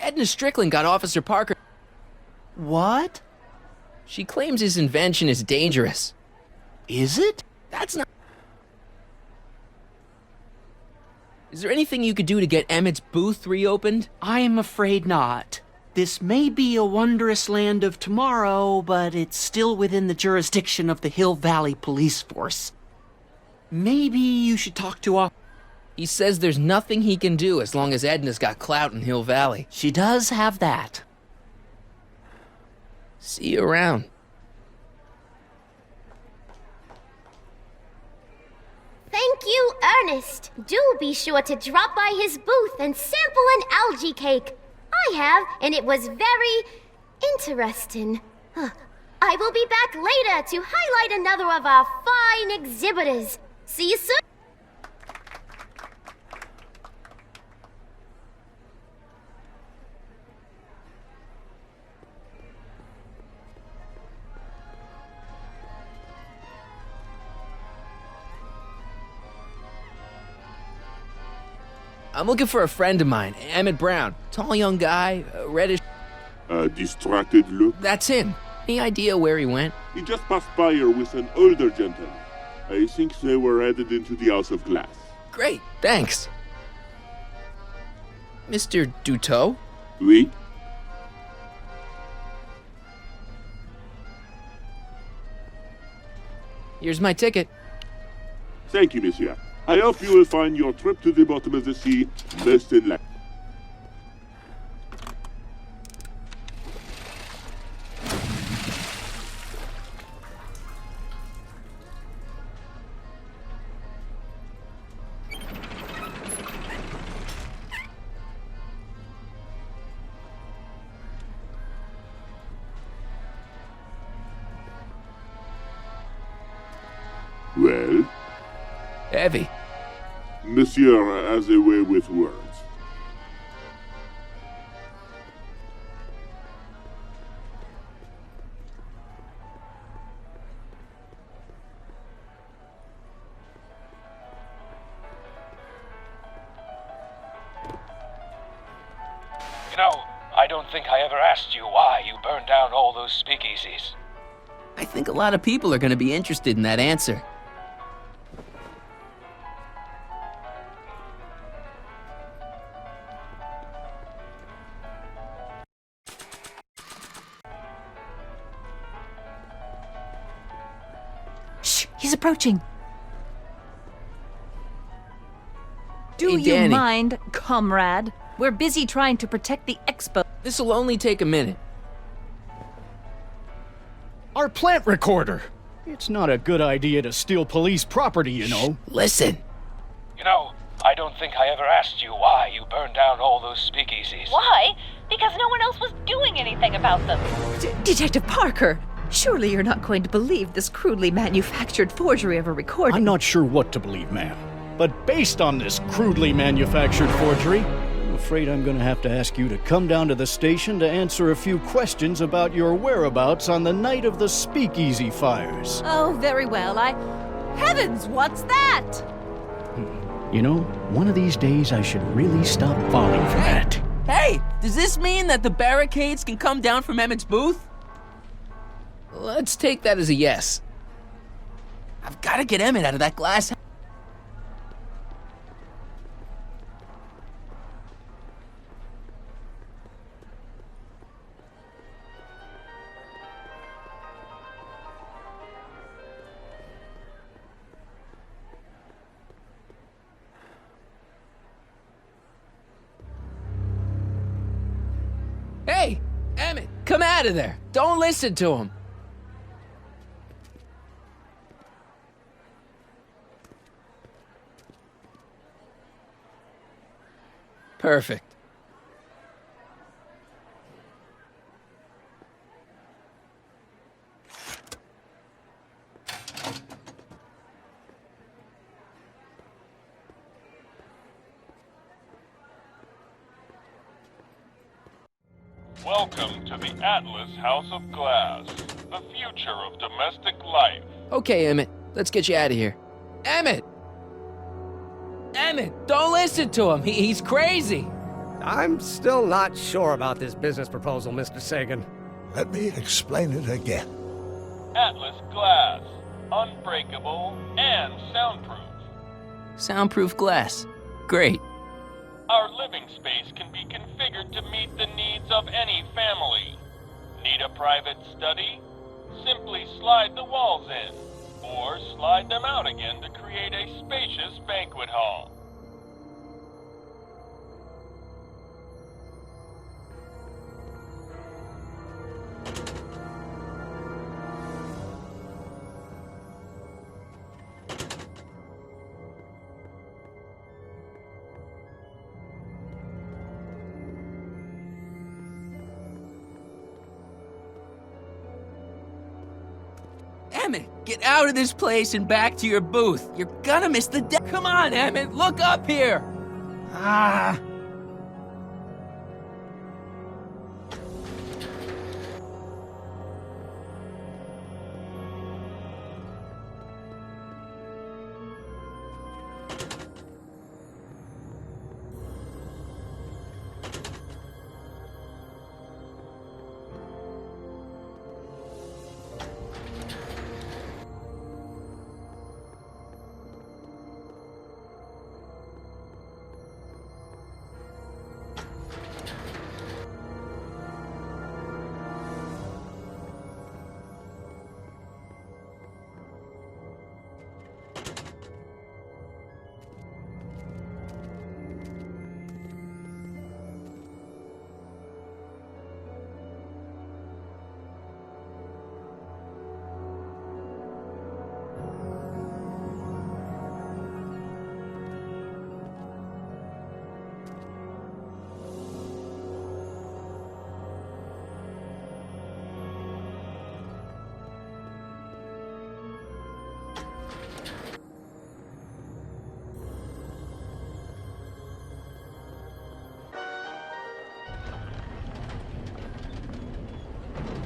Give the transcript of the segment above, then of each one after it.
Edna Strickland got Officer Parker. What? She claims his invention is dangerous. Is it? That's not... Is there anything you could do to get Emmett's booth reopened? I'm afraid not. This may be a wondrous land of tomorrow, but it's still within the jurisdiction of the Hill Valley Police Force. Maybe you should talk to He says there's nothing he can do as long as Edna's got clout in Hill Valley. She does have that. See you around. Thank you, Ernest. Do be sure to drop by his booth and sample an algae cake. I have, and it was very interesting. I will be back later to highlight another of our fine exhibitors. See you soon. I'm looking for a friend of mine, Emmett Brown. Tall young guy, reddish... Distracted look. That's him. Any idea where he went? He just passed by here with an older gentleman. I think they were headed into the House of Glass. Great, thanks. Mr. Duteau? Oui? Here's my ticket. Thank you, monsieur. I hope you will find your trip to the bottom of the sea most enlightening. Well? Heavy. Monsieur has a way with words. You know, I don't think I ever asked you why you burned down all those speakeasies. I think a lot of people are going to be interested in that answer. Shh, he's approaching. Do Hey, you Danny. mind, comrade? We're busy trying to protect the expo. This'll only take a minute. Our plant recorder! It's not a good idea to steal police property, you know. Listen. You know, I don't think I ever asked you why you burned down all those speakeasies. Why? Because no one else was doing anything about them. Detective Parker, surely you're not going to believe this crudely manufactured forgery of a recording. I'm not sure what to believe, ma'am. But based on this crudely manufactured forgery, I'm afraid I'm gonna have to ask you to come down to the station to answer a few questions about your whereabouts on the night of the speakeasy fires. Oh, very well. Heavens, what's that? You know, one of these days I should really stop falling for that. Hey, does this mean that the barricades can come down from Emmett's booth? Let's take that as a yes. I've got to get Emmett out of that glass. Hey, Emmett, come out of there. Don't listen to him. Perfect. Welcome to the Atlas House of Glass, the future of domestic life. Okay, Emmett, let's get you out of here. Emmett! Emmett, don't listen to him. He's crazy. I'm still not sure about this business proposal, Mr. Sagan. Let me explain it again. Atlas glass. Unbreakable and soundproof. Soundproof glass. Great. Our living space can be configured to meet the needs of any family. Need a private study? Simply slide the walls in, or slide them out again to create a spacious banquet hall. Emmett, get out of this place and back to your booth. You're gonna miss the day. Come on, Emmett, look up here. Ah.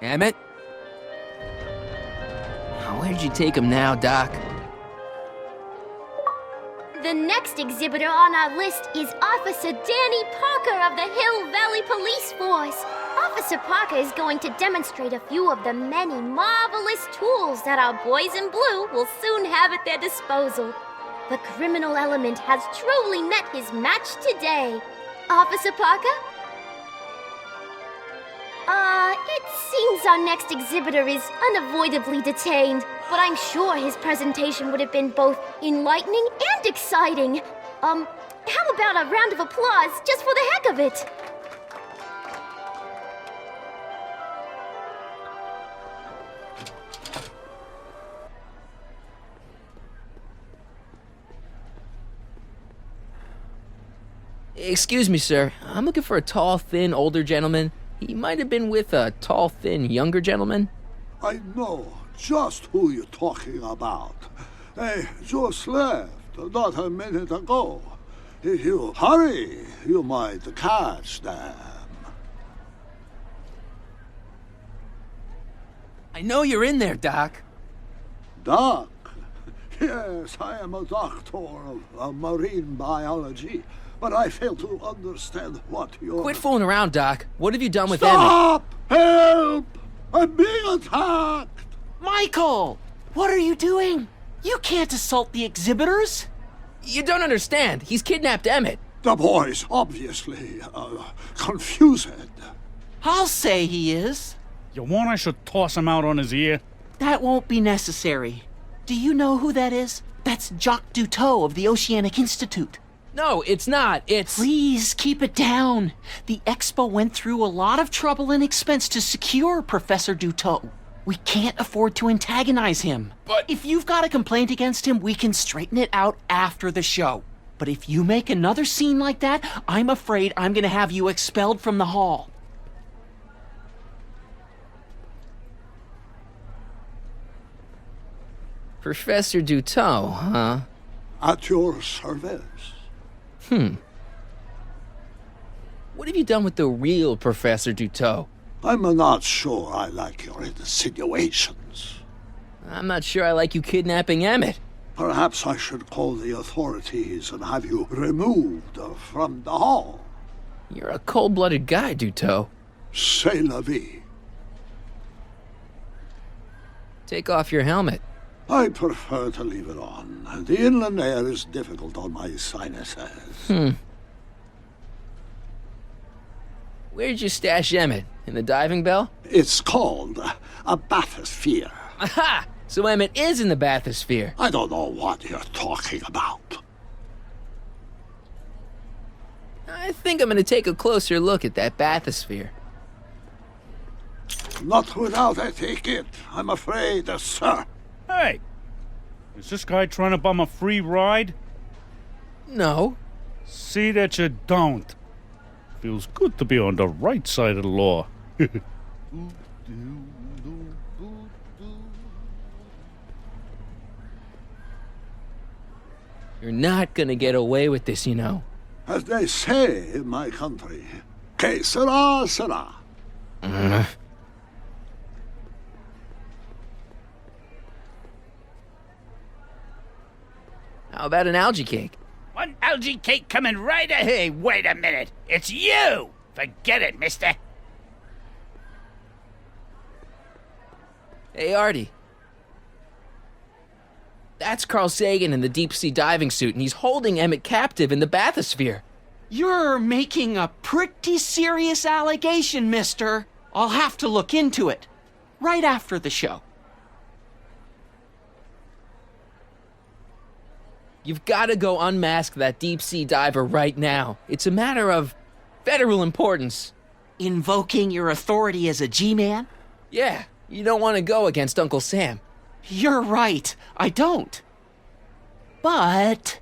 Emmett? Where'd you take him now, Doc? The next exhibitor on our list is Officer Danny Parker of the Hill Valley Police Force. Officer Parker is going to demonstrate a few of the many marvelous tools that our boys in blue will soon have at their disposal. The criminal element has truly met his match today. Officer Parker? It seems our next exhibitor is unavoidably detained, but I'm sure his presentation would have been both enlightening and exciting. How about a round of applause just for the heck of it? Excuse me, sir. I'm looking for a tall, thin, older gentleman. He might have been with a tall, thin, younger gentleman. I know just who you're talking about. They just left not a minute ago. If you hurry, you might catch them. I know you're in there, Doc. Doc? Yes, I am a doctor of marine biology, but I fail to understand what you're... Quit fooling around, Doc. What have you done with Emmett? Stop! Help! I'm being attacked! Michael! What are you doing? You can't assault the exhibitors! You don't understand. He's kidnapped Emmett. The boy's obviously, confused. I'll say he is. You want I should toss him out on his ear? That won't be necessary. Do you know who that is? That's Jacques Duteau of the Oceanic Institute. No, it's not. It's... Please, keep it down. The Expo went through a lot of trouble and expense to secure Professor Duteau. We can't afford to antagonize him. But... If you've got a complaint against him, we can straighten it out after the show. But if you make another scene like that, I'm afraid I'm gonna have you expelled from the hall. Professor Duteau, huh? At your service. What have you done with the real Professor Duteau? I'm not sure I like your insinuations. I'm not sure I like you kidnapping Emmett. Perhaps I should call the authorities and have you removed from the hall. You're a cold-blooded guy, Duto. C'est la vie. Take off your helmet. I prefer to leave it on. The inland air is difficult on my sinuses. Where'd you stash Emmett? In the diving bell? It's called a bathysphere. Aha! So Emmett is in the bathysphere. I don't know what you're talking about. I think I'm gonna take a closer look at that bathysphere. Not without a ticket, I'm afraid, sir. Hey! Is this guy trying to bum a free ride? No. See that you don't. Feels good to be on the right side of the law. You're not gonna get away with this, you know. As they say in my country, que sera, sera. How about an algae cake? One algae cake coming right ahead. Hey, wait a minute. It's you! Forget it, mister. Hey, Artie. That's Carl Sagan in the deep-sea diving suit, and he's holding Emmett captive in the bathysphere. You're making a pretty serious allegation, mister. I'll have to look into it. Right after the show. You've got to go unmask that deep-sea diver right now. It's a matter of federal importance. Invoking your authority as a G-man? Yeah, you don't want to go against Uncle Sam. You're right, I don't. But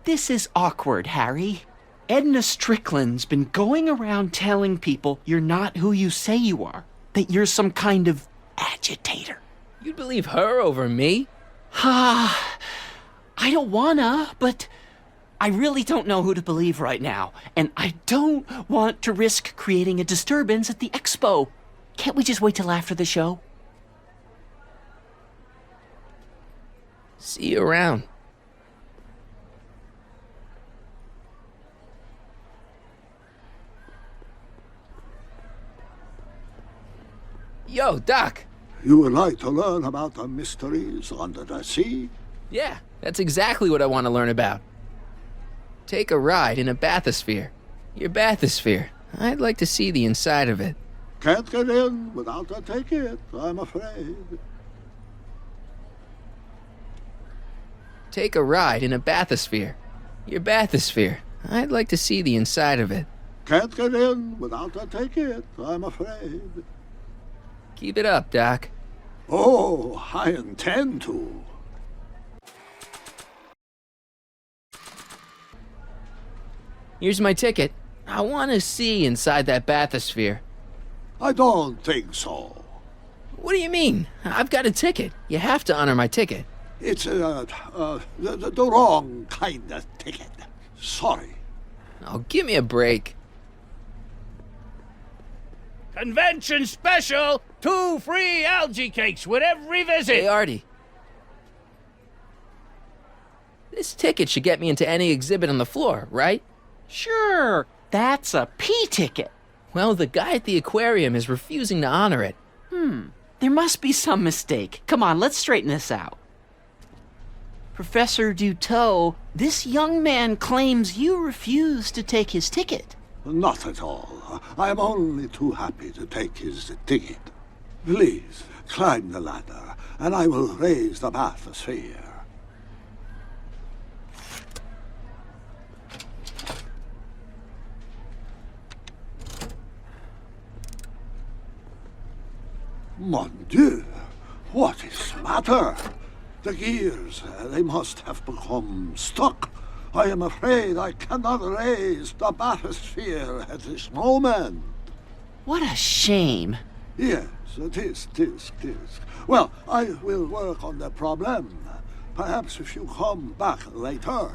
this is awkward, Harry. Edna Strickland's been going around telling people you're not who you say you are, that you're some kind of agitator. You'd believe her over me? I don't wanna, but I really don't know who to believe right now, and I don't want to risk creating a disturbance at the expo. Can't we just wait till after the show? See you around. Yo, Doc. You would like to learn about the mysteries under the sea? Yeah, that's exactly what I want to learn about. Take a ride in a bathysphere. Your bathysphere. I'd like to see the inside of it. Can't get in without a ticket, I'm afraid. Take a ride in a bathysphere. Your bathysphere. I'd like to see the inside of it. Can't get in without a ticket, I'm afraid. Keep it up, Doc. Oh, I intend to. Here's my ticket. I want to see inside that bathysphere. I don't think so. What do you mean? I've got a ticket. You have to honor my ticket. It's the wrong kind of ticket. Sorry. Oh, give me a break. Convention special! 2 free algae cakes with every visit! Hey, Artie. This ticket should get me into any exhibit on the floor, right? Sure, that's a P ticket. Well, the guy at the aquarium is refusing to honor it. There must be some mistake. Come on, let's straighten this out. Professor Duto, this young man claims you refused to take his ticket. Not at all. I am only too happy to take his ticket. Please, climb the ladder, and I will raise the bathysphere. Mon Dieu! What is the matter? The gears, they must have become stuck. I am afraid I cannot raise the bathysphere at this moment. What a shame. Yes, it is. Well, I will work on the problem. Perhaps if you come back later.